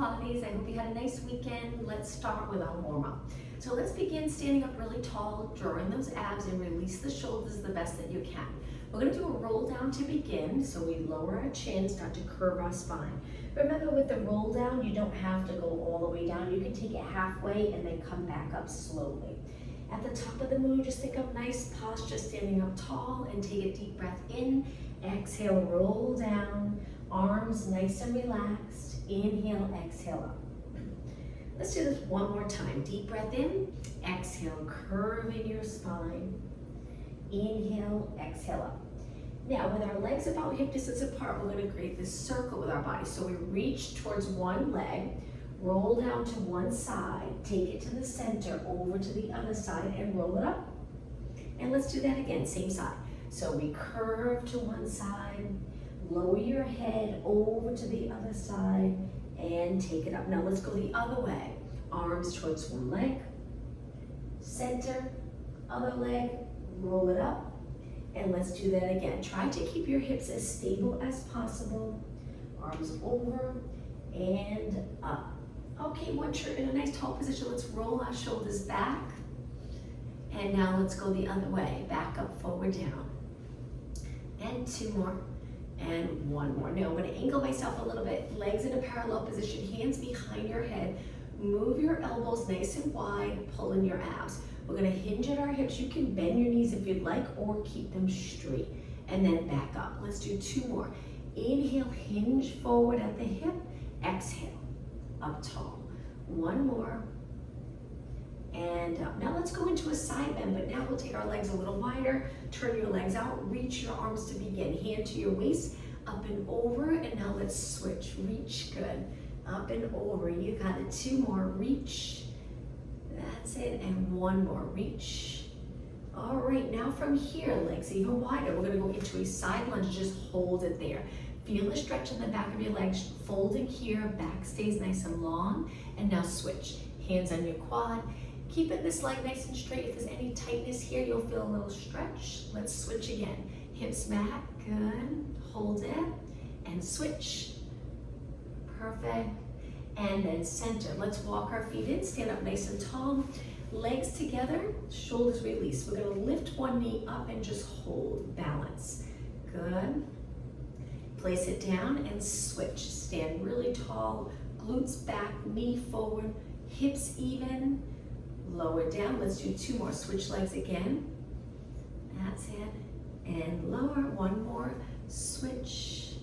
Pilates. I hope you had a nice weekend. Let's start with our warm-up. So let's begin standing up really tall, drawing those abs and release the shoulders the best that you can. We're gonna do a roll down to begin. So we lower our chin, start to curve our spine. Remember with the roll down, you don't have to go all the way down. You can take it halfway and then come back up slowly. At the top of the moon, just think of nice posture, standing up tall, and take a deep breath in. Exhale, roll down, arms nice and relaxed. Inhale, exhale up. Let's do this one more time. Deep breath in, exhale, curving your spine. Inhale, exhale up. Now, with our legs about hip distance apart, we're gonna create this circle with our body. So we reach towards one leg, roll down to one side, take it to the center, over to the other side, and roll it up. And let's do that again, same side. So we curve to one side, lower your head over to the other side, and take it up. Now let's go the other way. Arms towards one leg, center, other leg, roll it up, and let's do that again. Try to keep your hips as stable as possible. Arms over and up. Okay, once you're in a nice tall position, let's roll our shoulders back. And now let's go the other way. Back up, forward, down. And two more. And one more. Now I'm gonna angle myself a little bit. Legs in a parallel position, hands behind your head. Move your elbows nice and wide, pull in your abs. We're gonna hinge at our hips. You can bend your knees if you'd like, or keep them straight. And then back up. Let's do two more. Inhale, hinge forward at the hip. Exhale, up tall. One more. And up. Now let's go into a side bend, but now we'll take our legs a little wider. Turn your legs out, reach your arms to begin. Hand to your waist, up and over, and now let's switch. Reach, good. Up and over, you got it. Two more, reach. That's it, and one more, reach. All right, now from here, legs even wider. We're gonna go into a side lunge, just hold it there. Feel the stretch in the back of your legs, folding here, back stays nice and long, and now switch. Hands on your quad. Keep it this leg nice and straight. If there's any tightness here, you'll feel a little stretch. Let's switch again. Hips back, good. Hold it, and switch. Perfect. And then center. Let's walk our feet in, stand up nice and tall. Legs together, shoulders release. We're gonna lift one knee up and just hold, balance. Good. Place it down and switch. Stand really tall, glutes back, knee forward, hips even. Lower down, let's do two more. Switch legs again. That's it. And lower, one more. Switch.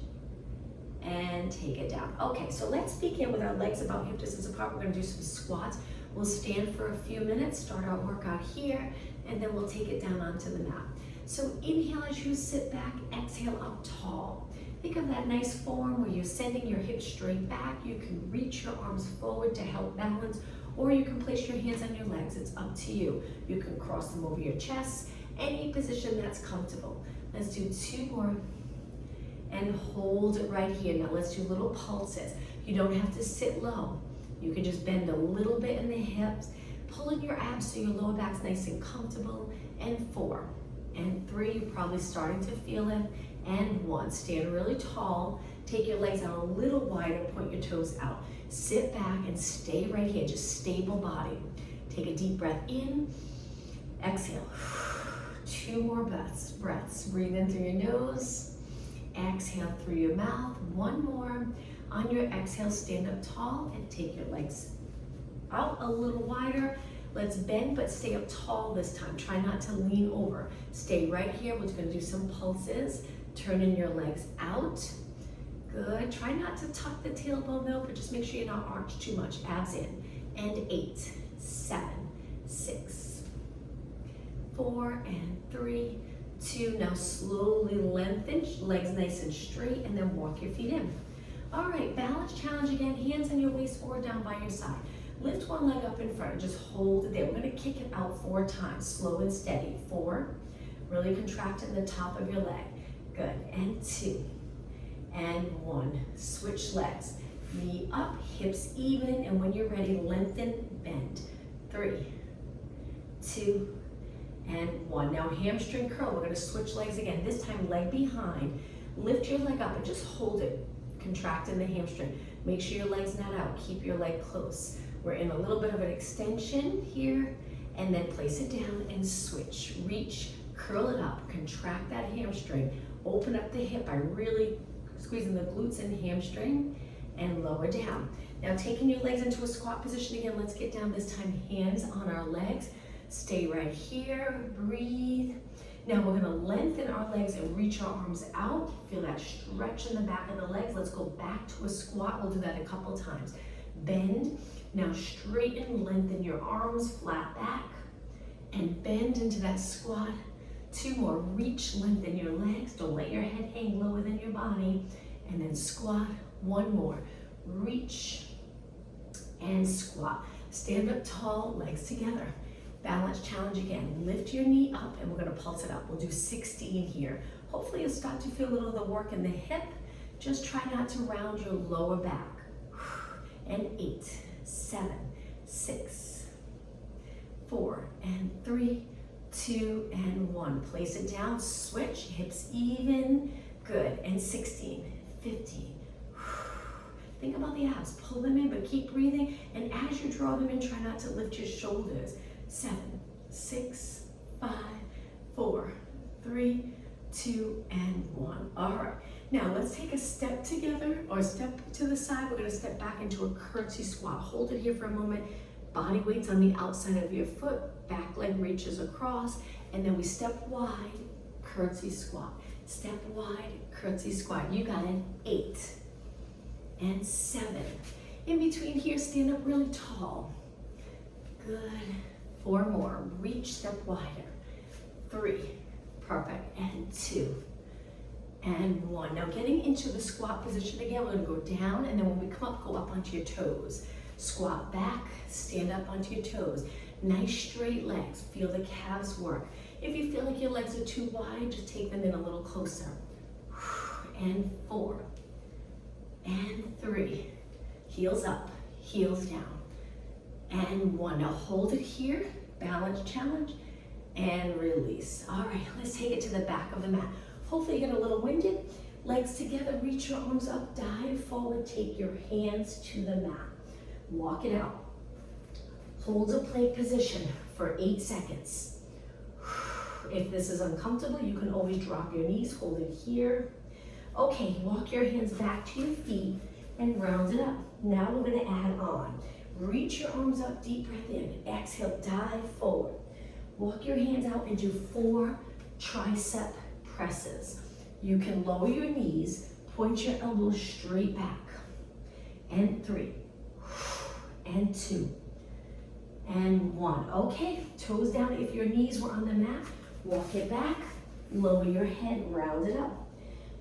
And take it down. Okay, so let's begin with our legs about hip distance apart. We're gonna do some squats. We'll stand for a few minutes, start our workout here, and then we'll take it down onto the mat. So inhale as you sit back, exhale up tall. Think of that nice form where you're sending your hips straight back. You can reach your arms forward to help balance, or you can place your hands on your legs. It's up to you. You can cross them over your chest, any position that's comfortable. Let's do two more and hold it right here. Now let's do little pulses. You don't have to sit low. You can just bend a little bit in the hips, pull in your abs so your lower back's nice and comfortable. And four, and three, you're probably starting to feel it. And one, stand really tall. Take your legs out a little wider, point your toes out. Sit back and stay right here, just stable body. Take a deep breath in, exhale. Two more breaths. Breathe in through your nose, exhale through your mouth. One more. On your exhale, stand up tall and take your legs out a little wider. Let's bend, but stay up tall this time. Try not to lean over. Stay right here. We're gonna do some pulses. Turning your legs out. Good. Try not to tuck the tailbone though, but just make sure you're not arched too much. Abs in. And 8, 7, 6, 4, and 3, 2. Now slowly lengthen, legs nice and straight, and then walk your feet in. All right, balance challenge again. Hands on your waist or down by your side. Lift one leg up in front and just hold it there. We're gonna kick it out 4 times, slow and steady. 4, really contracting the top of your leg. Good, and 2, and 1. Switch legs. Knee up, hips even, and when you're ready, lengthen, bend. 3, 2, and 1. Now hamstring curl, we're gonna switch legs again. This time leg behind. Lift your leg up and just hold it, contracting the hamstring. Make sure your leg's not out. Keep your leg close. We're in a little bit of an extension here, and then place it down and switch. Reach, curl it up, contract that hamstring, open up the hip by really squeezing the glutes and hamstring, and lower down. Now taking your legs into a squat position again, let's get down this time, hands on our legs. Stay right here, breathe. Now we're gonna lengthen our legs and reach our arms out. Feel that stretch in the back of the legs. Let's go back to a squat. We'll do that a couple times. Bend. Now straighten, lengthen your arms, flat back, and bend into that squat. 2 more. Reach, lengthen your legs. Don't let your head hang lower than your body. And then squat. 1 more. Reach and squat. Stand up tall, legs together. Balance challenge again. Lift your knee up and we're gonna pulse it up. We'll do 16 here. Hopefully you'll start to feel a little of the work in the hip. Just try not to round your lower back. And 8, 7, 6, 4, and 3, 2, and 1. Place it down, switch, hips even. Good, and 16, 15. Think about the abs, pull them in, but keep breathing. And as you draw them in, try not to lift your shoulders. 7, 6, 5, 4, 3, 2, and 1. All right, now let's take a step together or step to the side. We're gonna step back into a curtsy squat. Hold it here for a moment. Body weight's on the outside of your foot, back leg reaches across, and then we step wide, curtsy squat. Step wide, curtsy squat. You got it. 8 and 7. In between here, stand up really tall. Good. 4 more. Reach, step wider. 3. Perfect. And 2. And 1. Now getting into the squat position again, we're gonna go down, and then when we come up, go up onto your toes. Squat back, stand up onto your toes. Nice straight legs. Feel the calves work. If you feel like your legs are too wide, just take them in a little closer. And 4. And 3. Heels up, heels down. And 1. Now hold it here, balance challenge, and release. All right, let's take it to the back of the mat. Hopefully you get a little winded. Legs together, reach your arms up, dive forward, take your hands to the mat. Walk it out. Hold a plank position for 8 seconds. If this is uncomfortable, you can always drop your knees, hold it here. Okay, walk your hands back to your feet and round it up. Now we're gonna add on. Reach your arms up, deep breath in. Exhale, dive forward. Walk your hands out and do 4 tricep presses. You can lower your knees, point your elbows straight back. And 3, and 2, and 1. Okay, toes down. If your knees were on the mat, walk it back, lower your head, round it up.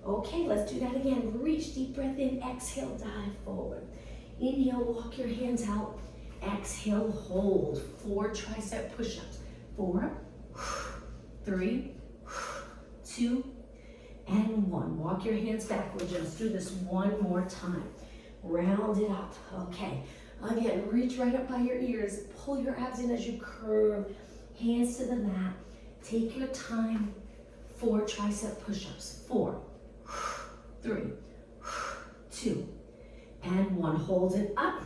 Okay, let's do that again. Reach, deep breath in, exhale, dive forward. Inhale, walk your hands out. Exhale, hold. 4 tricep push-ups. 4, 3, 2, and 1. Walk your hands back. We'll just do this one more time. Round it up. Okay. Again, reach right up by your ears. Pull your abs in as you curve. Hands to the mat. Take your time. 4 tricep push-ups. 4, 3, 2, and 1. Hold it up.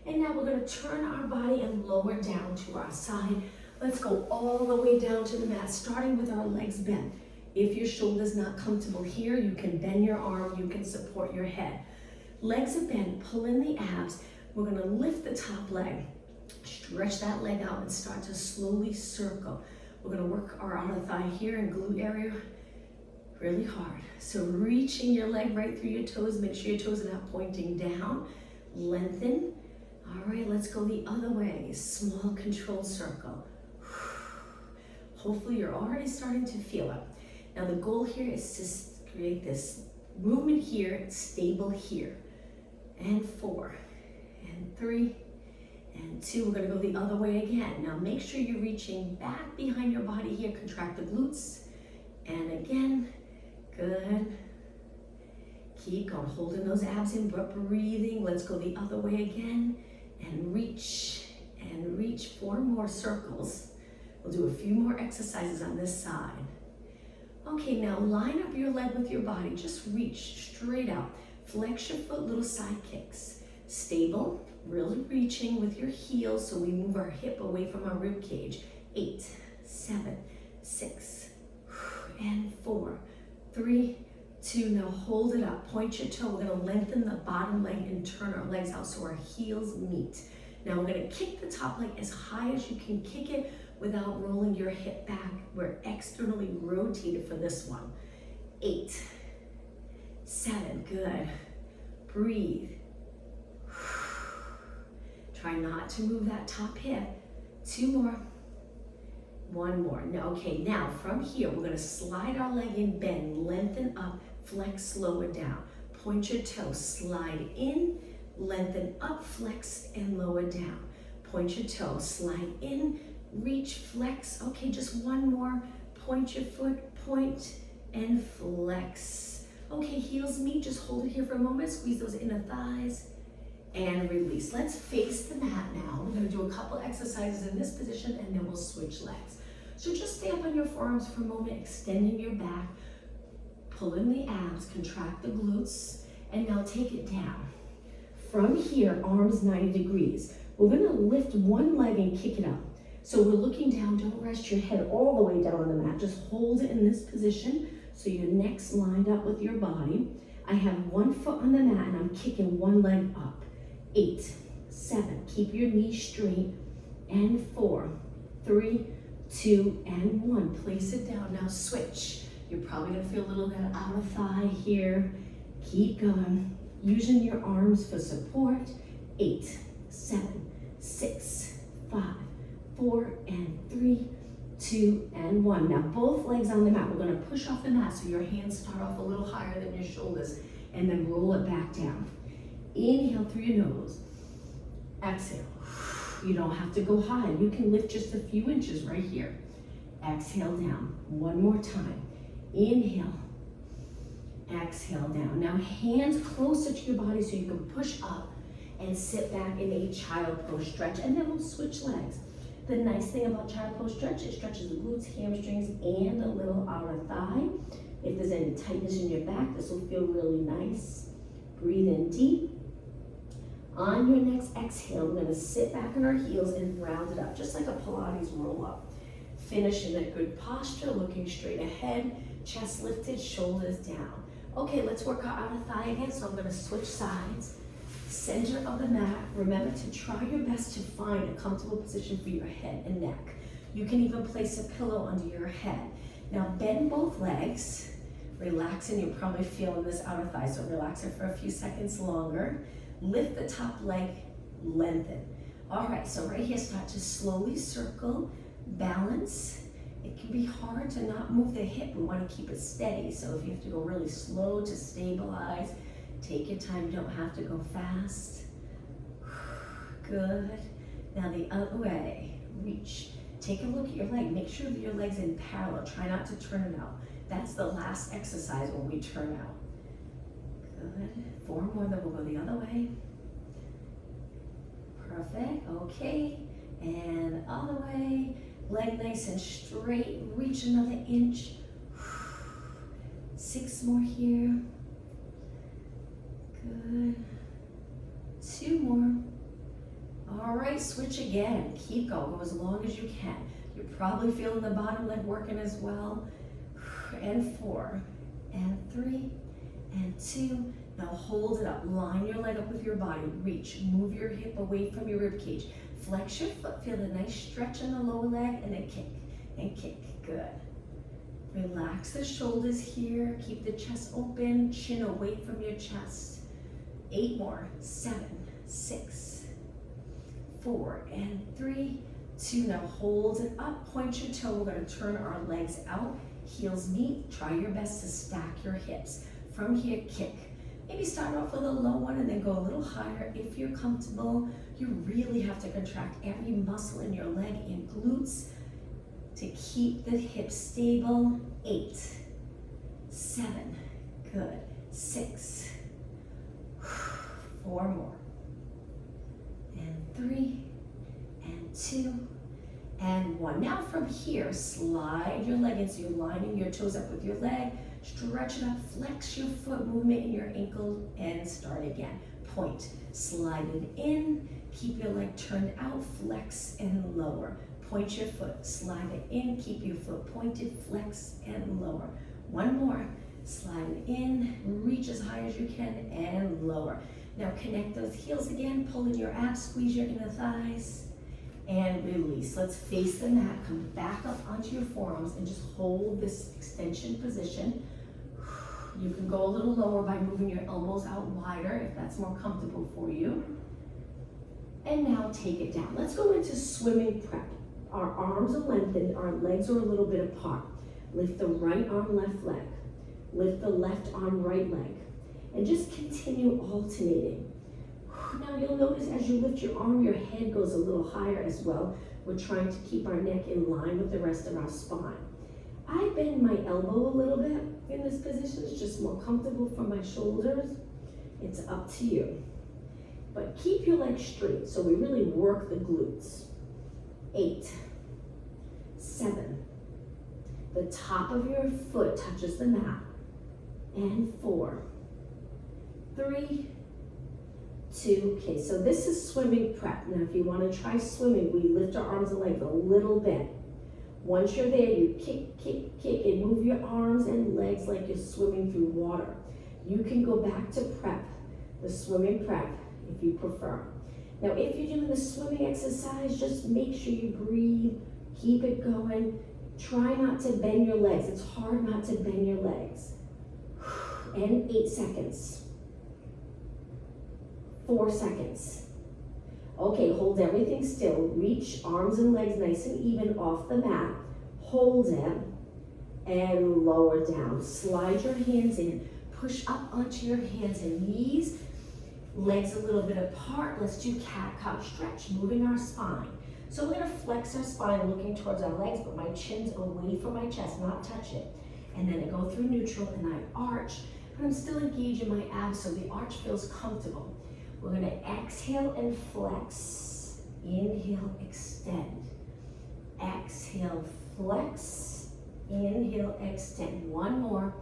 And now we're going to turn our body and lower down to our side. Let's go all the way down to the mat, starting with our legs bent. If your shoulder's not comfortable here, you can bend your arm, you can support your head. Legs are bent, pull in the abs. We're going to lift the top leg, stretch that leg out and start to slowly circle. We're going to work our outer thigh here and glute area really hard. So reaching your leg right through your toes, make sure your toes are not pointing down. Lengthen. All right, let's go the other way. Small controlled circle. Hopefully you're already starting to feel it. Now the goal here is to create this movement here, stable here. And 4, and 3, and 2. We're gonna go the other way again. Now make sure you're reaching back behind your body here, contract the glutes. And again, good. Keep going, holding those abs in, but breathing. Let's go the other way again. And reach, 4 more circles. We'll do a few more exercises on this side. Okay, now line up your leg with your body. Just reach straight out. Flex your foot, little side kicks. Stable, really reaching with your heels so we move our hip away from our rib cage. 8, 7, 6, and 4, 3, 2. Now hold it up. Point your toe. We're going to lengthen the bottom leg and turn our legs out so our heels meet. Now we're going to kick the top leg as high as you can kick it without rolling your hip back. We're externally rotated for this one. 8, 7, good. Breathe. Try not to move that top hip. 2 more. 1 more. Now, okay, now from here, we're going to slide our leg in, bend, lengthen up, flex, lower down. Point your toe, slide in, lengthen up, flex, and lower down. Point your toe, slide in, reach, flex. Okay, just 1 more. Point your foot, point, and flex. Okay, heels meet. Just hold it here for a moment. Squeeze those inner thighs and release. Let's face the mat now. We're going to do a couple exercises in this position and then we'll switch legs. So just stay up on your forearms for a moment, extending your back, pull in the abs, contract the glutes, and now take it down. From here, arms 90 degrees. We're going to lift one leg and kick it up. So we're looking down. Don't rest your head all the way down on the mat. Just hold it in this position so your neck's lined up with your body. I have 1 foot on the mat and I'm kicking 1 leg up. 8, 7, keep your knees straight, and 4, 3, 2, and 1. Place it down. Now switch. You're probably going to feel a little bit of outer thigh here. Keep going. Using your arms for support. 8, 7, 6, 5, 4, and 3, 2, and 1. Now both legs on the mat. We're going to push off the mat so your hands start off a little higher than your shoulders and then roll it back down. Inhale through your nose. Exhale. You don't have to go high. You can lift just a few inches right here. Exhale down. 1 more time. Inhale. Exhale down. Now hands closer to your body so you can push up and sit back in a child pose stretch, and then we'll switch legs. The nice thing about child pose stretch, it stretches the glutes, hamstrings, and a little outer thigh. If there's any tightness in your back, this will feel really nice. Breathe in deep. On your next exhale, we're going to sit back on our heels and round it up, just like a Pilates roll up. Finish in a good posture, looking straight ahead, chest lifted, shoulders down. Okay, let's work our outer thigh again, so I'm going to switch sides. Center of the mat. Remember to try your best to find a comfortable position for your head and neck. You can even place a pillow under your head. Now bend both legs. Relax, and you're probably feeling this outer thigh, so relax it for a few seconds longer. Lift the top leg, lengthen. All right, so right here, start to slowly circle, balance. It can be hard to not move the hip. We want to keep it steady, so if you have to go really slow to stabilize, take your time. You don't have to go fast. Good. Now the other way, reach. Take a look at your leg. Make sure that your leg's in parallel. Try not to turn it out. That's the last exercise when we turn out. Good. 4 more, then we'll go the other way. Perfect. Okay. And other way. Leg nice and straight. Reach another inch. 6 more here. Good. 2 more. All right, switch again. Keep going. Go as long as you can. You're probably feeling the bottom leg working as well. And 4, and 3, and 2. Now hold it up. Line your leg up with your body. Reach. Move your hip away from your rib cage. Flex your foot. Feel a nice stretch in the lower leg, and then kick and kick. Good. Relax the shoulders here. Keep the chest open. Chin away from your chest. 8 more. 7, 6, 4, and 3, 2. Now hold it up. Point your toe. We're going to turn our legs out. Heels meet. Try your best to stack your hips. From here, kick. Maybe start off with a low one and then go a little higher. If you're comfortable, you really have to contract every muscle in your leg and glutes to keep the hips stable. 8, 7, good. 6, 4 more. And 3, and 2, and 1. Now from here, slide your leg in so you're lining your toes up with your leg. Stretch it up, flex your foot movement in your ankle, and start again. Point, slide it in, keep your leg turned out, flex and lower. Point your foot, slide it in, keep your foot pointed, flex and lower. One more, slide it in, reach as high as you can, and lower. Now connect those heels again, pull in your abs, squeeze your inner thighs, and release. Let's face the mat, come back up onto your forearms and just hold this extension position. You can go a little lower by moving your elbows out wider if that's more comfortable for you. And now take it down. Let's go into swimming prep. Our arms are lengthened, our legs are a little bit apart. Lift the right arm, left leg. Lift the left arm, right leg. And just continue alternating. Now you'll notice as you lift your arm, your head goes a little higher as well. We're trying to keep our neck in line with the rest of our spine. I bend my elbow a little bit in this position. It's just more comfortable for my shoulders. It's up to you. But keep your legs straight so we really work the glutes. 8, 7. The top of your foot touches the mat. And 4, 3, 2. Okay, so this is swimming prep. Now if you want to try swimming, we lift our arms and legs a little bit. Once you're there, you kick, kick, kick, and move your arms and legs like you're swimming through water. You can go back to prep, the swimming prep, if you prefer. Now, if you're doing the swimming exercise, just make sure you breathe, keep it going. Try not to bend your legs. It's hard not to bend your legs. And 8 seconds. 4 seconds. Okay, hold everything still. Reach arms and legs nice and even off the mat. Hold it and lower down. Slide your hands in. Push up onto your hands and knees. Legs a little bit apart. Let's do cat-cow stretch, moving our spine. So we're gonna flex our spine looking towards our legs, but my chin's away from my chest, not touch it. And then I go through neutral and I arch, but I'm still engaging my abs so the arch feels comfortable. We're gonna exhale and flex. Inhale, extend. Exhale, flex. Inhale, extend. One more.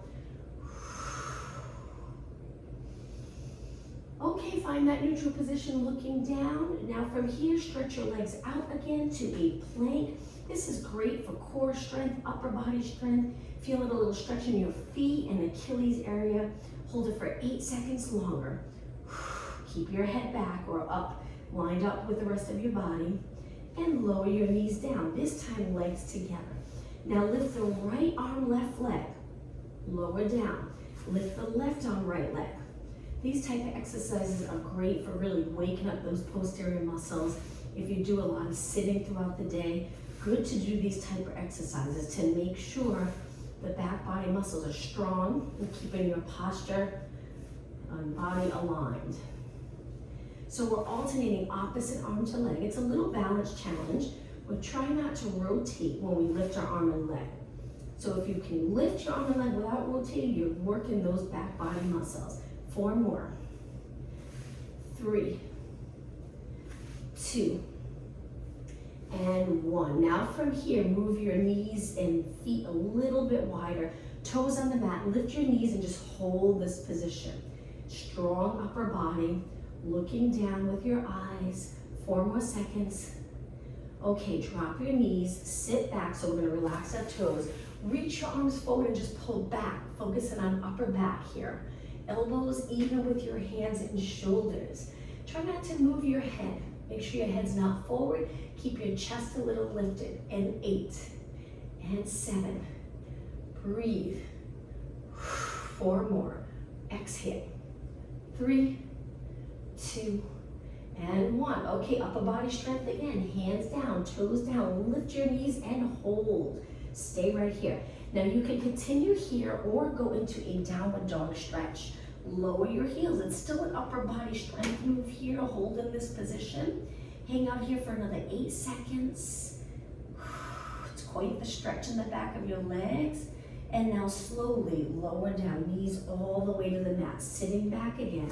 Okay, find that neutral position looking down. Now from here, stretch your legs out again to a plank. This is great for core strength, upper body strength. Feel it a little stretch in your feet and Achilles area. Hold it for 8 seconds longer. Keep your head back or up, lined up with the rest of your body, and lower your knees down. This time, legs together. Now lift the right arm, left leg, lower down. Lift the left arm, right leg. These type of exercises are great for really waking up those posterior muscles. If you do a lot of sitting throughout the day, good to do these type of exercises to make sure the back body muscles are strong and keeping your posture and body aligned. So we're alternating opposite arm to leg. It's a little balance challenge. We're trying not to rotate when we lift our arm and leg. So if you can lift your arm and leg without rotating, you're working those back body muscles. 4 more. 3, 2, and 1. Now from here, move your knees and feet a little bit wider. Toes on the mat. Lift your knees and just hold this position. Strong upper body. Looking down with your eyes. 4 more seconds. Okay, drop your knees, sit back. So we're gonna relax our toes. Reach your arms forward and just pull back, focusing on upper back here. Elbows even with your hands and shoulders. Try not to move your head. Make sure your head's not forward. Keep your chest a little lifted. And 8, and 7. Breathe. 4 more. Exhale. 3, 2, and 1. Okay, upper body strength again. Hands down, toes down. Lift your knees and hold. Stay right here. Now you can continue here or go into a downward dog stretch. Lower your heels. It's still an upper body strength move here to hold in this position. Hang out here for another 8 seconds. It's quite the stretch in the back of your legs. And now slowly lower down, knees all the way to the mat. Sitting back again.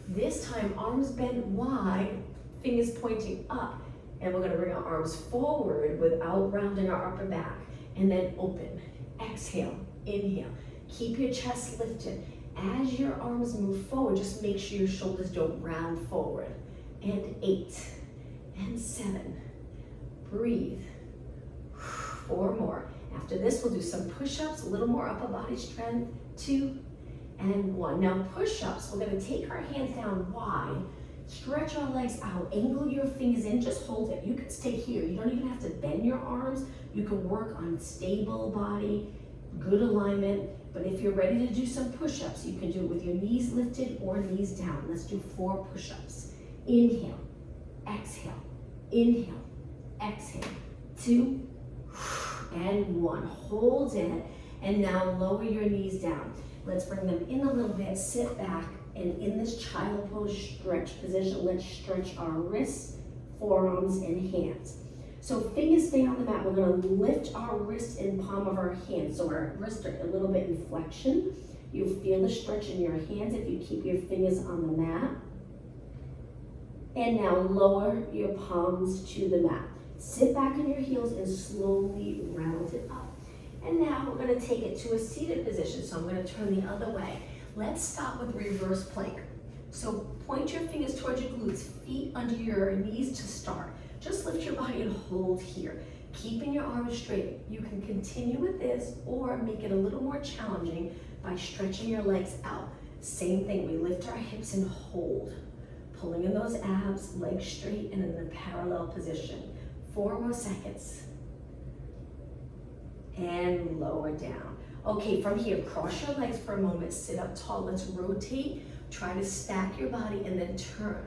This time, arms bent wide, fingers pointing up. And we're gonna bring our arms forward without rounding our upper back. And then open, exhale, inhale. Keep your chest lifted. As your arms move forward, just make sure your shoulders don't round forward. And 8, and 7. Breathe. 4 more. After this, we'll do some push-ups, a little more upper body strength. 2, and 1. Now push-ups, we're gonna take our hands down wide, stretch our legs out, angle your fingers in, just hold it. You can stay here. You don't even have to bend your arms. You can work on stable body, good alignment. But if you're ready to do some push-ups, you can do it with your knees lifted or knees down. Let's do 4 push-ups. Inhale, exhale, inhale, exhale. 2, and 1. Hold it, and now lower your knees down. Let's bring them in a little bit, sit back, and in this child pose stretch position, let's stretch our wrists, forearms, and hands. So fingers stay on the mat. We're gonna lift our wrists and palm of our hands. So our wrists are a little bit in flexion. You feel the stretch in your hands if you keep your fingers on the mat. And now lower your palms to the mat. Sit back on your heels and slowly round it up. And now we're gonna take it to a seated position. So I'm gonna turn the other way. Let's start with reverse plank. So point your fingers towards your glutes, feet under your knees to start. Just lift your body and hold here. Keeping your arms straight. You can continue with this or make it a little more challenging by stretching your legs out. Same thing, we lift our hips and hold. Pulling in those abs, legs straight and in a parallel position. 4 more seconds. And lower down. Okay, from here, cross your legs for a moment, sit up tall. Let's rotate, try to stack your body and then turn.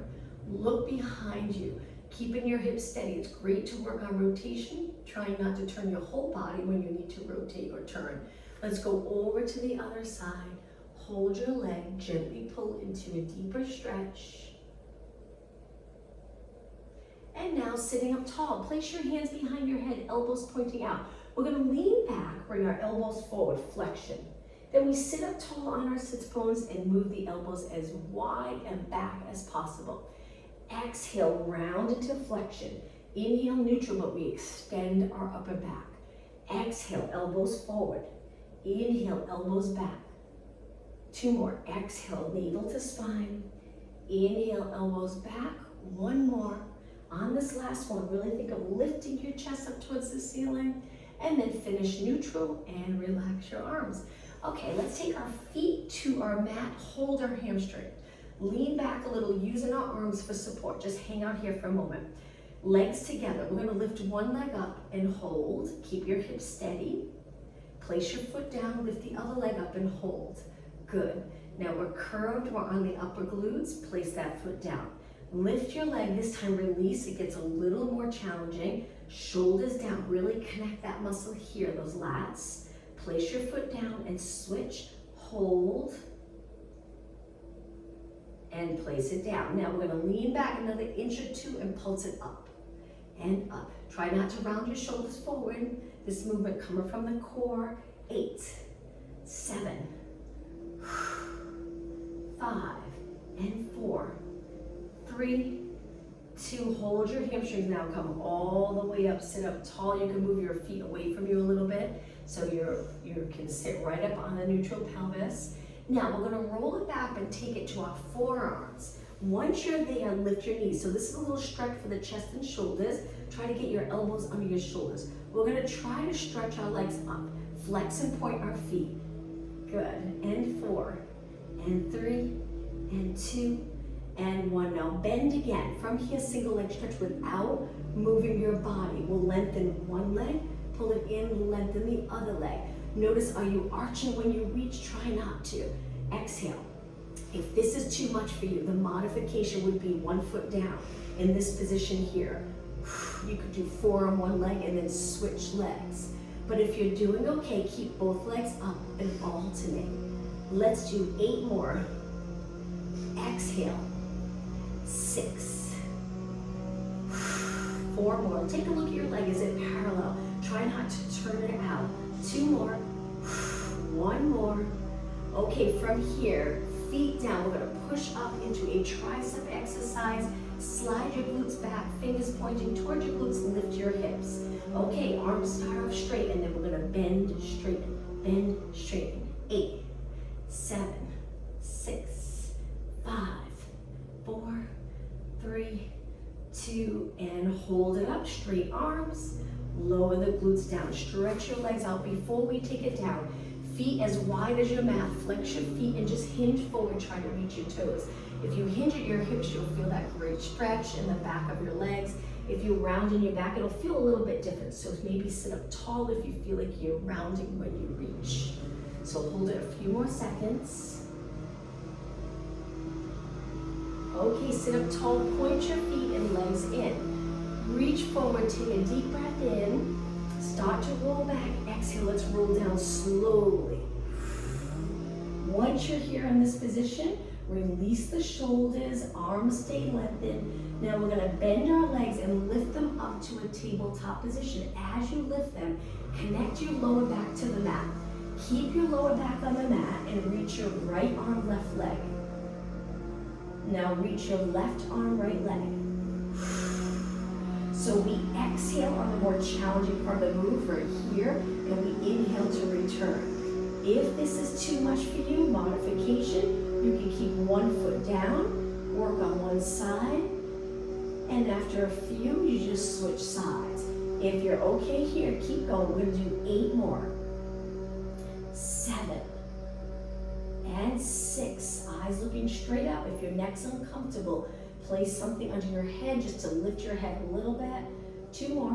Look behind you. Keeping your hips steady. It's great to work on rotation, trying not to turn your whole body when you need to rotate or turn. Let's go over to the other side. Hold your leg, gently pull into a deeper stretch. And now sitting up tall, place your hands behind your head, elbows pointing out. We're gonna lean back, bring our elbows forward, flexion. Then we sit up tall on our sits bones and move the elbows as wide and back as possible. Exhale, round into flexion. Inhale, neutral, but we extend our upper back. Exhale, elbows forward. Inhale, elbows back. 2 more. Exhale, navel to spine. Inhale, elbows back. 1 more. On this last one, really think of lifting your chest up towards the ceiling and then finish neutral and relax your arms. Okay, let's take our feet to our mat, hold our hamstring. Lean back a little, using our arms for support. Just hang out here for a moment. Legs together. We're gonna lift one leg up and hold. Keep your hips steady. Place your foot down, lift the other leg up and hold. Good. Now we're curved, we're on the upper glutes. Place that foot down. Lift your leg, this time release. It gets a little more challenging. Shoulders down, really connect that muscle here, those lats. Place your foot down and switch, hold, and place it down. Now we're gonna lean back another inch or 2 and pulse it up and up. Try not to round your shoulders forward. This movement coming from the core. 8, 7, 5, and 4, 3, 2, hold your hamstrings now, come all the way up, sit up tall. You can move your feet away from you a little bit so you can sit right up on the neutral pelvis. Now we're gonna roll it back and take it to our forearms. Once you're there, lift your knees. So this is a little stretch for the chest and shoulders. Try to get your elbows under your shoulders. We're gonna try to stretch our legs up. Flex and point our feet. Good, and 4, and 3, and 2, and 1. Now bend again. From here, single leg stretch without moving your body. We'll lengthen one leg, pull it in, lengthen the other leg. Notice, are you arching when you reach? Try not to. Exhale. If this is too much for you, the modification would be 1 foot down in this position here. You could do 4 on one leg and then switch legs. But if you're doing okay, keep both legs up and alternate. Let's do 8 more. Exhale. 6. 4 more. Take a look at your leg. Is it parallel? Try not to turn it out. 2 more. 1 more. Okay, from here, feet down. We're gonna push up into a tricep exercise. Slide your glutes back, fingers pointing towards your glutes, lift your hips. Okay, arms start off straight, and then we're gonna bend, straighten, 8, 7, 6, 5, 4, 3, 2, and hold it up. Straight arms, lower the glutes down. Stretch your legs out before we take it down. Feet as wide as your mat. Flex your feet and just hinge forward, trying to reach your toes. If you hinge at your hips, you'll feel that great stretch in the back of your legs. If you round in your back, it'll feel a little bit different. So maybe sit up tall if you feel like you're rounding when you reach. So hold it a few more seconds. Okay, sit up tall, point your feet and legs in. Reach forward, take a deep breath in. Start to roll back, exhale, let's roll down slowly. Once you're here in this position, release the shoulders, arms stay lengthened. Now we're gonna bend our legs and lift them up to a tabletop position. As you lift them, connect your lower back to the mat. Keep your lower back on the mat and reach your right arm, left leg. Now reach your left arm, right leg. So we exhale on the more challenging part of the move right here, and we inhale to return. If this is too much for you, modification, you can keep one foot down, work on one side, and after a few, you just switch sides. If you're okay here, keep going. We're gonna do 8 more. 7 and 6. Eyes looking straight up. If your neck's uncomfortable, place something under your head just to lift your head a little bit. 2 more.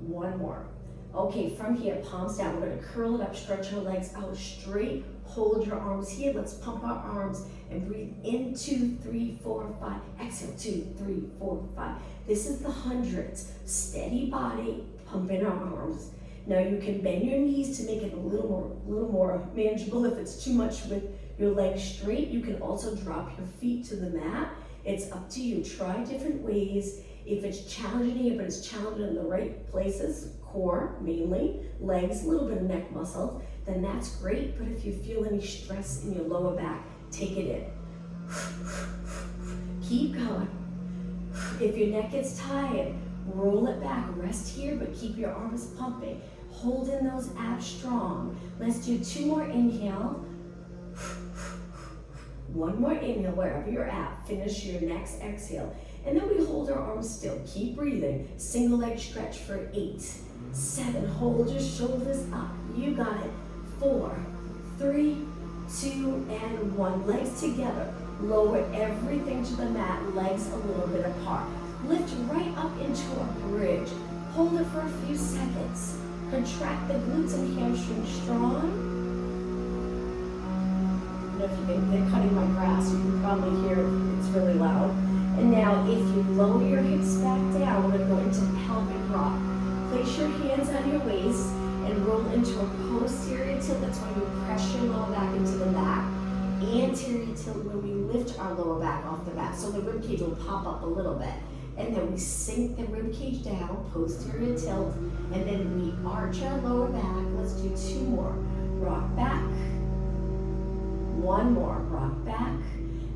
1 more. Okay, from here, palms down. We're gonna curl it up, stretch our legs out straight. Hold your arms here. Let's pump our arms and breathe in. 2, 3, 4, 5. Exhale, 2, 3, 4, 5. This is the hundreds. Steady body, pumping our arms. Now you can bend your knees to make it a little more manageable. If it's too much with your legs straight, you can also drop your feet to the mat. It's up to you. Try different ways. If it's challenging here, but it's challenging in the right places, core mainly, legs, a little bit of neck muscles, then that's great. But if you feel any stress in your lower back, take it in. Keep going. If your neck gets tired, roll it back, rest here, but keep your arms pumping. Hold in those abs strong. Let's do 2 more inhale. 1 more inhale wherever you're at. Finish your next exhale. And then we hold our arms still. Keep breathing. Single leg stretch for 8, 7. Hold your shoulders up. You got it. 4, 3, 2, and 1. Legs together. Lower everything to the mat. Legs a little bit apart. Lift right up into a bridge. Hold it for a few seconds. Contract the glutes and hamstrings strong. If you can, they're cutting my grass, you can probably hear it's really loud. And now if you lower your hips back down, we're gonna go into pelvic rock. Place your hands on your waist and roll into a posterior tilt. That's when you press your lower back into the mat. Anterior tilt when we lift our lower back off the mat. So the rib cage will pop up a little bit. And then we sink the rib cage down, posterior tilt, and then we arch our lower back. Let's do 2 more. Rock back. 1 more, rock back.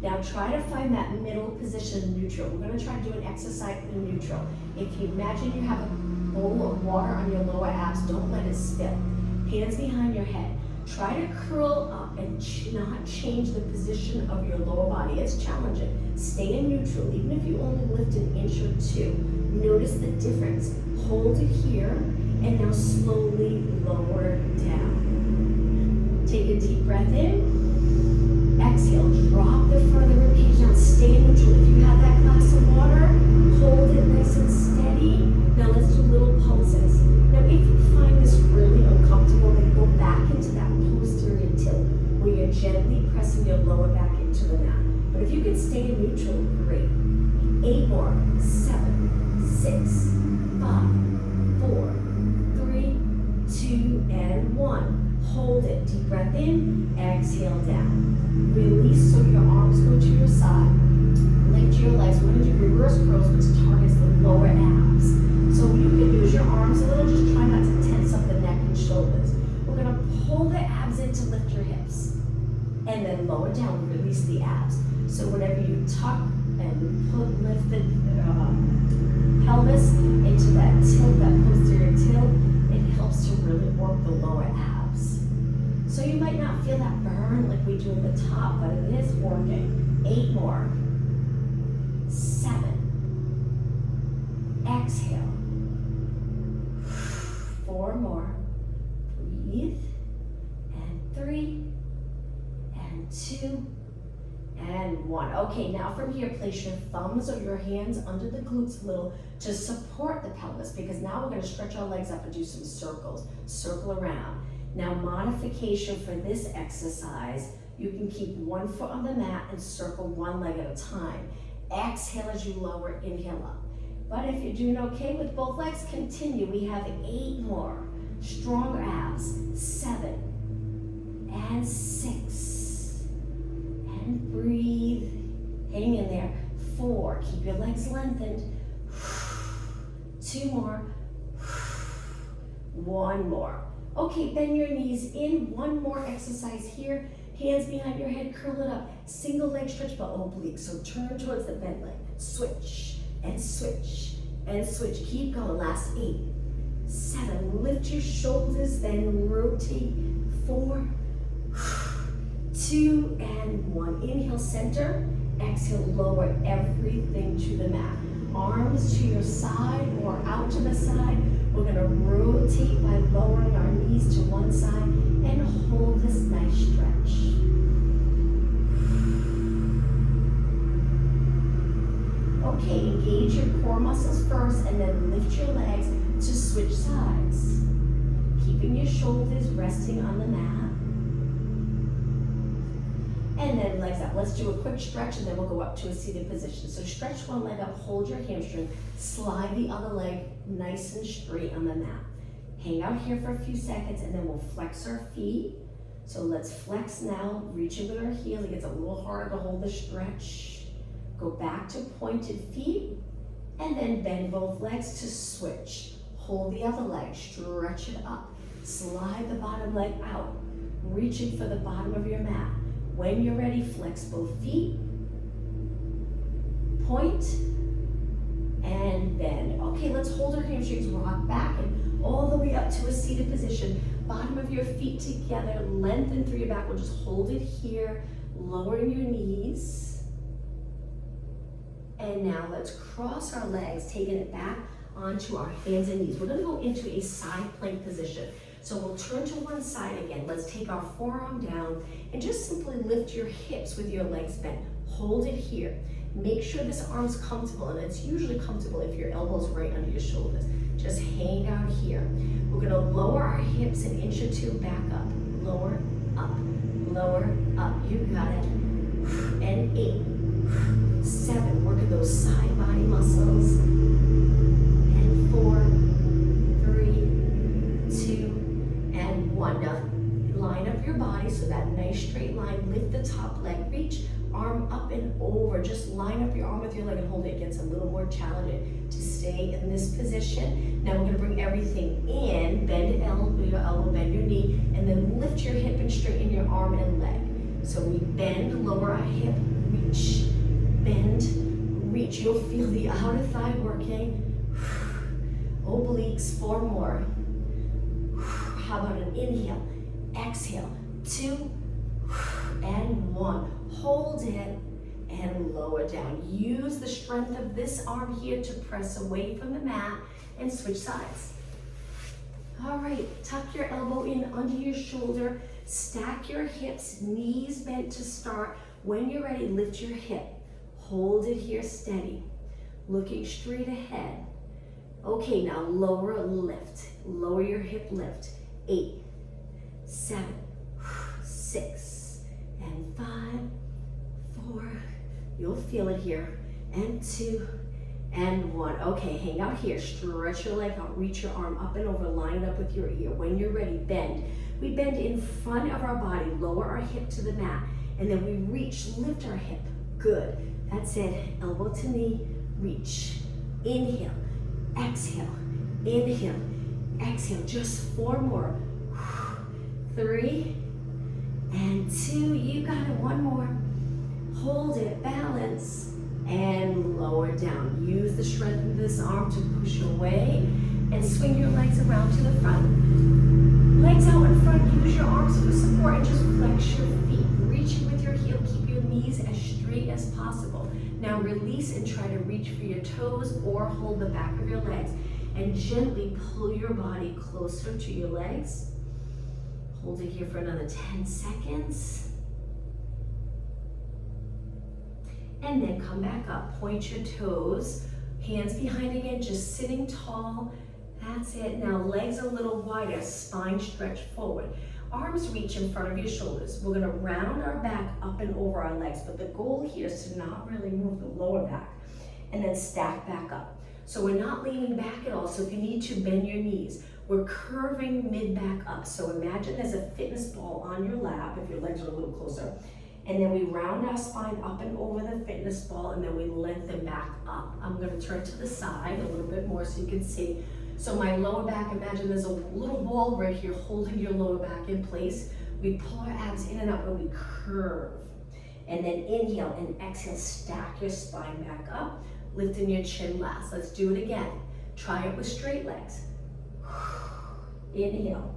Now try to find that middle position, neutral. We're gonna try to do an exercise in neutral. If you imagine you have a bowl of water on your lower abs, don't let it spill. Hands behind your head. Try to curl up and not change the position of your lower body. It's challenging. Stay in neutral, even if you only lift an inch or 2. Notice the difference. Hold it here, and now slowly lower down. Take a deep breath in. Exhale, drop the further rib cage down. Stay in neutral. If you have that glass of water, hold it nice and steady. Now let's do little pulses. Now if you find this really uncomfortable, then go back into that posterior tilt where you're gently pressing your lower back into the mat. But if you can stay in neutral, great. 8 more. 7, 6, 5, 4, 3, 2, and 1. Hold it. Deep breath in. Exhale down. Release so your arms go to your side. Lift your legs. We're going to do reverse curls, which targets the lower abs. So you can use your arms a little. Just try not to tense up the neck and shoulders. We're going to pull the abs in to lift your hips. And then lower down, release the abs. So whenever you tuck and lift the pelvis into that tilt, that posterior tilt, it helps to really work the lower abs. So you might not feel that burn like we do at the top, but it is working. 8 more. 7. Exhale. 4 more. Breathe. And 3. And 2. And 1. Okay, now from here, place your thumbs or your hands under the glutes a little to support the pelvis, because now we're going to stretch our legs up and do some circles. Circle around. Now, modification for this exercise, you can keep one foot on the mat and circle one leg at a time. Exhale as you lower, inhale up. But if you're doing okay with both legs, continue. We have 8 more. Stronger abs. 7. And 6. And breathe. Hang in there. 4. Keep your legs lengthened. 2 more. 1 more. Okay, bend your knees in. 1 more exercise here. Hands behind your head, curl it up. Single leg stretch, but oblique. So turn towards the bent leg. Switch and switch and switch. Keep going. Last 8. 7. Lift your shoulders, then rotate. 4, 2, and 1. Inhale, center. Exhale, lower everything to the mat. Arms to your side or out to the side. We're going to rotate by lowering our knees to one side and hold this nice stretch. Okay, engage your core muscles first and then lift your legs to switch sides. Keeping your shoulders resting on the mat. And then legs up. Let's do a quick stretch and then we'll go up to a seated position. So stretch one leg up, hold your hamstring, slide the other leg nice and straight on the mat. Hang out here for a few seconds and then we'll flex our feet. So let's flex now, reaching with our heels. It gets a little harder to hold the stretch. Go back to pointed feet and then bend both legs to switch. Hold the other leg, stretch it up. Slide the bottom leg out, reaching for the bottom of your mat. When you're ready, flex both feet, point, and bend. Okay, let's hold our hamstrings, rock back and all the way up to a seated position. Bottom of your feet together, lengthen through your back. We'll just hold it here, lowering your knees. And now let's cross our legs, taking it back onto our hands and knees. We're gonna go into a side plank position. So we'll turn to one side again. Let's take our forearm down and just simply lift your hips with your legs bent. Hold it here. Make sure this arm's comfortable, and it's usually comfortable if your elbow's right under your shoulders. Just hang out here. We're gonna lower our hips an inch or 2 back up. Lower, up, lower, up. You got it. And 8, 7, working those side body muscles. And 4, 3, 2, and 1. Now line up your body so that nice straight line. Lift the top leg, reach, arm up and over. Just line up your arm with your leg and hold it. It gets a little more challenging to stay in this position. Now we're going to bring everything in. Bend your elbow, bend your knee, and then lift your hip and straighten your arm and leg. So we bend, lower our hip, reach, bend, reach. You'll feel the outer thigh working. Obliques, 4 more. How about an inhale, exhale, 2, and 1. Hold it and lower down. Use the strength of this arm here to press away from the mat and switch sides. All right, tuck your elbow in under your shoulder, stack your hips, knees bent to start. When you're ready, lift your hip. Hold it here steady, looking straight ahead. Okay, now lower, lift. Lower your hip, lift. 8, 7, 6, and 5, 4. You'll feel it here. And 2, and 1. Okay, hang out here. Stretch your leg out. Reach your arm up and over. Line it up with your ear. When you're ready, bend. We bend in front of our body. Lower our hip to the mat. And then we reach, lift our hip. Good. That's it. Elbow to knee. Reach. Inhale. Exhale. Inhale. Exhale. Just 4 more. 3 and 2. You got it. 1 more. Hold it. Balance. And lower down. Use the strength of this arm to push away and swing your legs around to the front. Legs out in front, use your arms for support and just flex your feet. Reaching with your heel, keep your knees as straight as possible. Now release and try to reach for your toes or hold the back of your legs. And gently pull your body closer to your legs. Hold it here for another 10 seconds. And then come back up, point your toes, hands behind again, just sitting tall. That's it. Now legs a little wider, spine stretch forward. Arms reach in front of your shoulders. We're gonna round our back up and over our legs, but the goal here is to not really move the lower back and then stack back up. So we're not leaning back at all, so if you need to, bend your knees. We're curving mid-back up. So imagine there's a fitness ball on your lap, if your legs are a little closer. And then we round our spine up and over the fitness ball, and then we lengthen back up. I'm gonna turn to the side a little bit more so you can see. So my lower back, imagine there's a little ball right here holding your lower back in place. We pull our abs in and up and we curve. And then inhale and exhale, stack your spine back up, lifting your chin last. Let's do it again. Try it with straight legs. Inhale,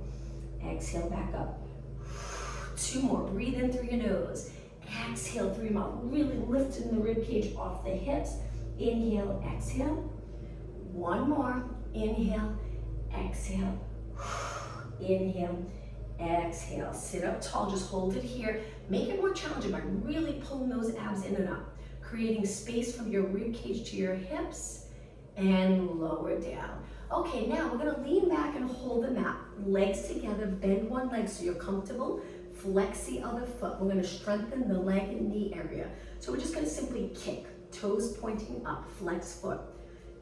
exhale back up. 2 more, breathe in through your nose. Exhale through your mouth, really lifting the rib cage off the hips. Inhale, exhale. 1 more, inhale, exhale. Inhale, exhale. Sit up tall, just hold it here. Make it more challenging by really pulling those abs in and up, creating space from your rib cage to your hips and lower down. Okay, now we're gonna lean back and hold the mat. Legs together, bend one leg so you're comfortable. Flex the other foot. We're gonna strengthen the leg and knee area. So we're just gonna simply kick, toes pointing up, flex foot.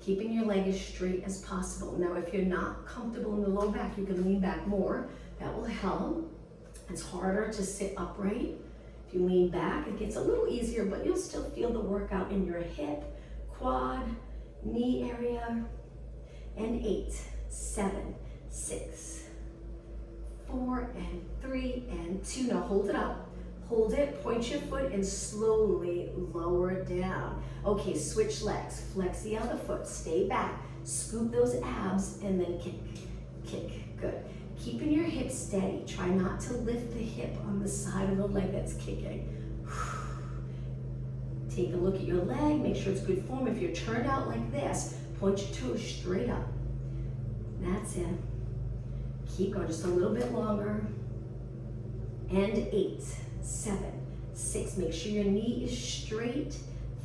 Keeping your leg as straight as possible. Now, if you're not comfortable in the low back, you can lean back more. That will help. It's harder to sit upright. If you lean back, it gets a little easier, but you'll still feel the workout in your hip, quad, knee area. And 8, 7, 6, 4, and 3, and 2. Now hold it up. Hold it, point your foot, and slowly lower it down. Okay, switch legs. Flex the other foot. Stay back. Scoop those abs, and then kick, kick. Good. Keeping your hips steady. Try not to lift the hip on the side of the leg that's kicking. Take a look at your leg. Make sure it's good form. If you're turned out like this, point your toes straight up. That's it. Keep going just a little bit longer. And 8, 7, 6. Make sure your knee is straight.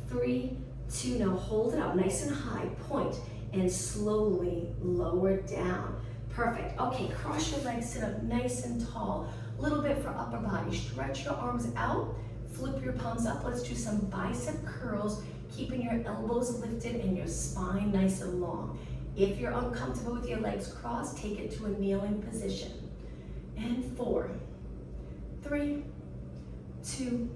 3, 2. Now hold it up nice and high. Point and slowly lower down. Perfect. Okay, cross your legs, sit up nice and tall. A little bit for upper body. Stretch your arms out. Flip your palms up. Let's do some bicep curls, keeping your elbows lifted and your spine nice and long. If you're uncomfortable with your legs crossed, take it to a kneeling position. And 4, 3, 2,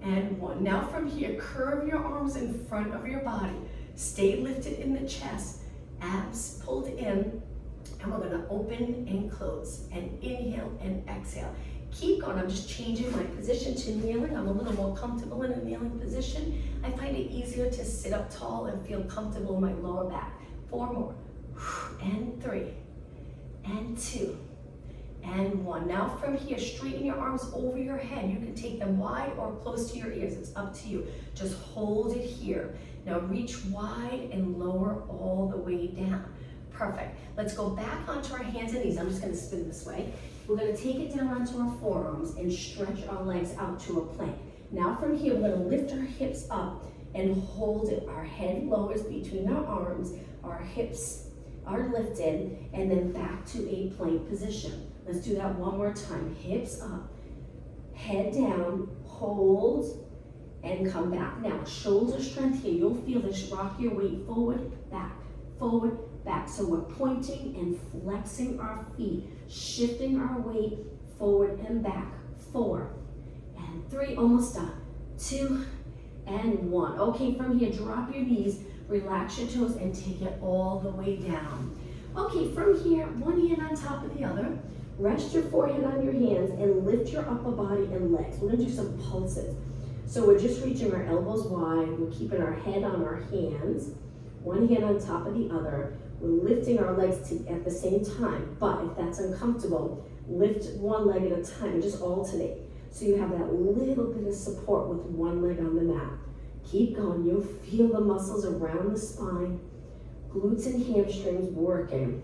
and 1. Now from here, curve your arms in front of your body. Stay lifted in the chest, abs pulled in, and we're gonna open and close, and inhale and exhale. Keep going. I'm just changing my position to kneeling. I'm a little more comfortable in a kneeling position. I find it easier to sit up tall and feel comfortable in my lower back. 4 more, and 3, and 2, and 1. Now from here, straighten your arms over your head. You can take them wide or close to your ears. It's up to you. Just hold it here. Now reach wide and lower all the way down. Perfect. Let's go back onto our hands and knees. I'm just going to spin this way. We're going to take it down onto our forearms and stretch our legs out to a plank. Now from here, we're going to lift our hips up and hold it. Our head lowers between our arms. Our hips are lifted, and then back to a plank position. Let's do that one more time. Hips up, head down, hold, and come back. Now, shoulder strength here. You'll feel this. Rock your weight forward, back, forward, back. So we're pointing and flexing our feet, shifting our weight forward and back. 4, and 3, almost done. 2, and 1. Okay, from here, drop your knees, relax your toes, and take it all the way down. Okay, from here, one hand on top of the other. Rest your forehead on your hands and lift your upper body and legs. We're gonna do some pulses. So we're just reaching our elbows wide. We're keeping our head on our hands, one hand on top of the other. We're lifting our legs at the same time, but if that's uncomfortable, lift one leg at a time and just alternate. So you have that little bit of support with one leg on the mat. Keep going. You'll feel the muscles around the spine, glutes and hamstrings working.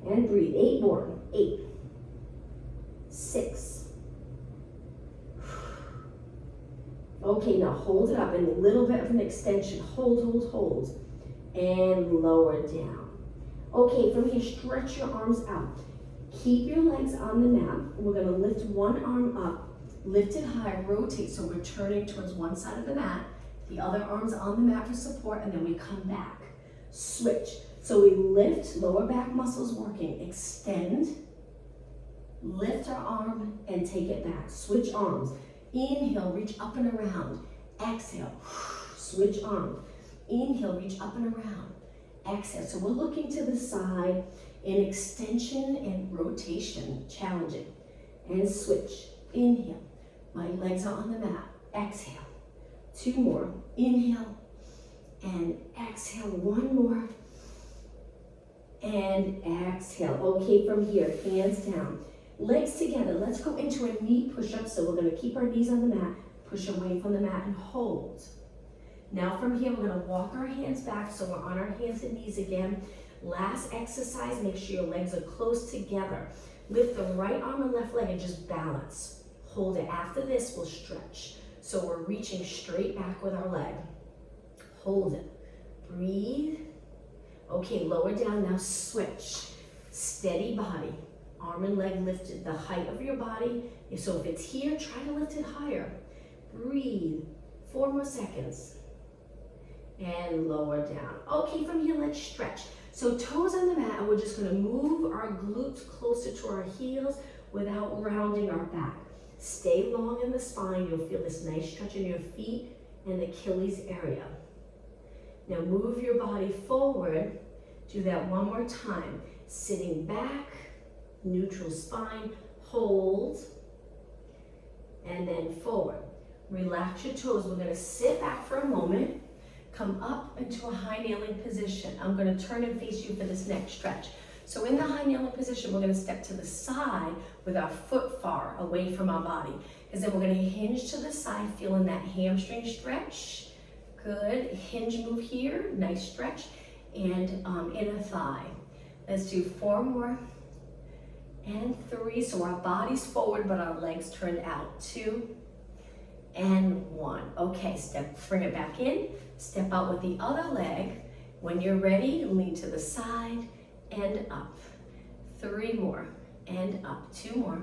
And breathe. 8 more. 8, 6. Okay, now hold it up and a little bit of an extension. Hold, hold, hold. And lower down. Okay, from here, stretch your arms out. Keep your legs on the mat. We're gonna lift one arm up, lift it high, rotate, so we're turning towards one side of the mat, the other arm's on the mat for support, and then we come back. Switch. So we lift, lower back muscles working, extend, lift our arm, and take it back. Switch arms. Inhale, reach up and around. Exhale, switch arms. Inhale, reach up and around. Exhale. So we're looking to the side in extension and rotation, challenging. And switch. Inhale. My legs are on the mat. Exhale. 2 more. Inhale and exhale. 1 more. And exhale. Okay, from here, hands down. Legs together. Let's go into a knee push-up. So we're going to keep our knees on the mat, push away from the mat and hold. Now from here, we're going to walk our hands back so we're on our hands and knees again. Last exercise, make sure your legs are close together. Lift the right arm and left leg and just balance. Hold it. After this, we'll stretch. So we're reaching straight back with our leg. Hold it. Breathe. Okay, lower down. Now switch. Steady body. Arm and leg lifted the height of your body. So if it's here, try to lift it higher. Breathe. 4 more seconds. And lower down. Okay, from here, let's stretch. So toes on the mat, and we're just gonna move our glutes closer to our heels without rounding our back. Stay long in the spine. You'll feel this nice stretch in your feet and the Achilles area. Now move your body forward. Do that one more time. Sitting back, neutral spine, hold, and then forward. Relax your toes. We're gonna sit back for a moment. Come up into a high kneeling position. I'm going to turn and face you for this next stretch. So in the high kneeling position, we're going to step to the side with our foot far away from our body. Because then we're going to hinge to the side, feeling that hamstring stretch. Good. Hinge move here. Nice stretch. And inner thigh. Let's do 4 more. And 3. So our body's forward, but our legs turned out. 2. And 1. Okay, bring it back in. Step out with the other leg. When you're ready, lean to the side and up. 3 more and up. 2 more.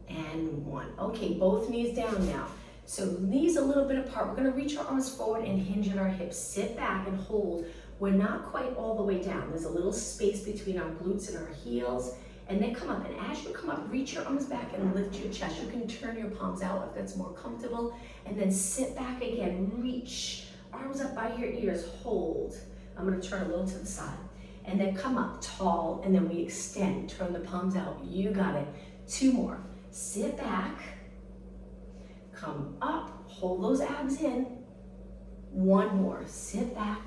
And 1. Okay, both knees down now. So knees a little bit apart. We're gonna reach our arms forward and hinge at our hips. Sit back and hold. We're not quite all the way down. There's a little space between our glutes and our heels. And then come up, and as you come up, reach your arms back and lift your chest. You can turn your palms out if that's more comfortable, and then sit back again, reach, arms up by your ears, hold. I'm gonna turn a little to the side, and then come up tall, and then we extend, turn the palms out. You got it. 2 more. Sit back, come up, hold those abs in. 1 more. Sit back,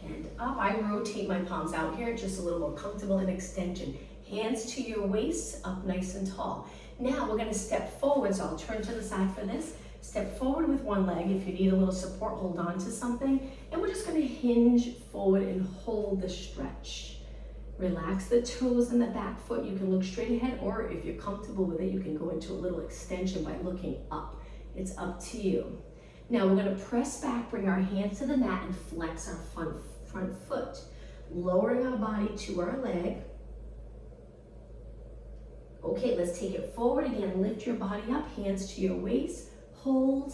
and up. I rotate my palms out here, just a little more comfortable in extension. Hands to your waist, up nice and tall. Now we're gonna step forward, so I'll turn to the side for this. Step forward with one leg. If you need a little support, hold on to something. And we're just gonna hinge forward and hold the stretch. Relax the toes and the back foot. You can look straight ahead, or if you're comfortable with it, you can go into a little extension by looking up. It's up to you. Now we're gonna press back, bring our hands to the mat and flex our front foot. Lowering our body to our leg. Okay, let's take it forward again. Lift your body up, hands to your waist. Hold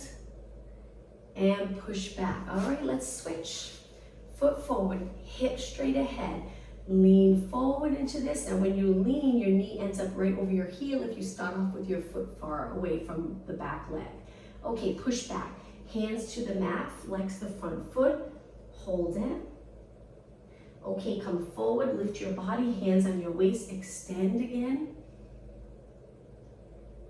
and push back. All right, let's switch. Foot forward, hip straight ahead. Lean forward into this, and when you lean, your knee ends up right over your heel if you start off with your foot far away from the back leg. Okay, push back. Hands to the mat, flex the front foot, hold it. Okay, come forward, lift your body, hands on your waist, extend again.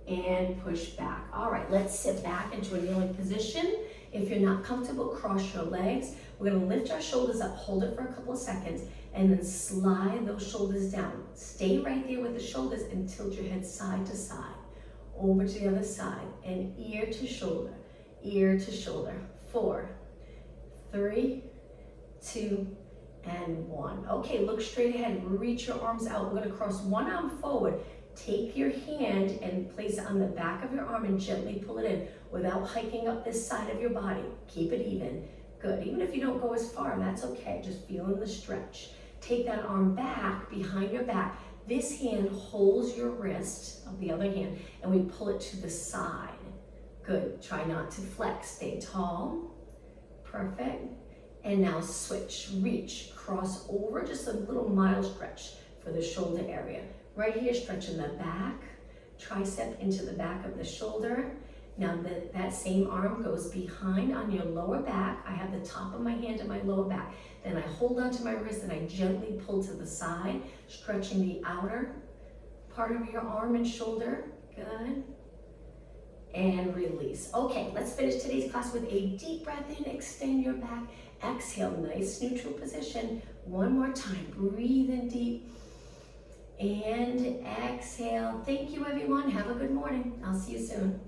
And push back. All right, let's sit back into a kneeling position. If you're not comfortable, cross your legs. We're gonna lift our shoulders up, hold it for a couple of seconds, and then slide those shoulders down. Stay right there with the shoulders and tilt your head side to side, over to the other side, and ear to shoulder, 4, 3, 2, and 1. Okay, look straight ahead, reach your arms out. We're gonna cross one arm forward. Take your hand and place it on the back of your arm and gently pull it in without hiking up this side of your body. Keep it even. Good, even if you don't go as far, that's okay, just feeling the stretch. Take that arm back behind your back. This hand holds your wrist of the other hand and we pull it to the side. Good, try not to flex, stay tall. Perfect. And now switch, reach, cross over, just a little mild stretch for the shoulder area. Right here, stretching the back, tricep into the back of the shoulder. Now that same arm goes behind on your lower back. I have the top of my hand on my lower back. Then I hold onto my wrist and I gently pull to the side, stretching the outer part of your arm and shoulder. Good. And release. Okay, let's finish today's class with a deep breath in, extend your back, exhale, nice neutral position. One more time, breathe in deep and exhale. Thank you everyone, have a good morning. I'll see you soon.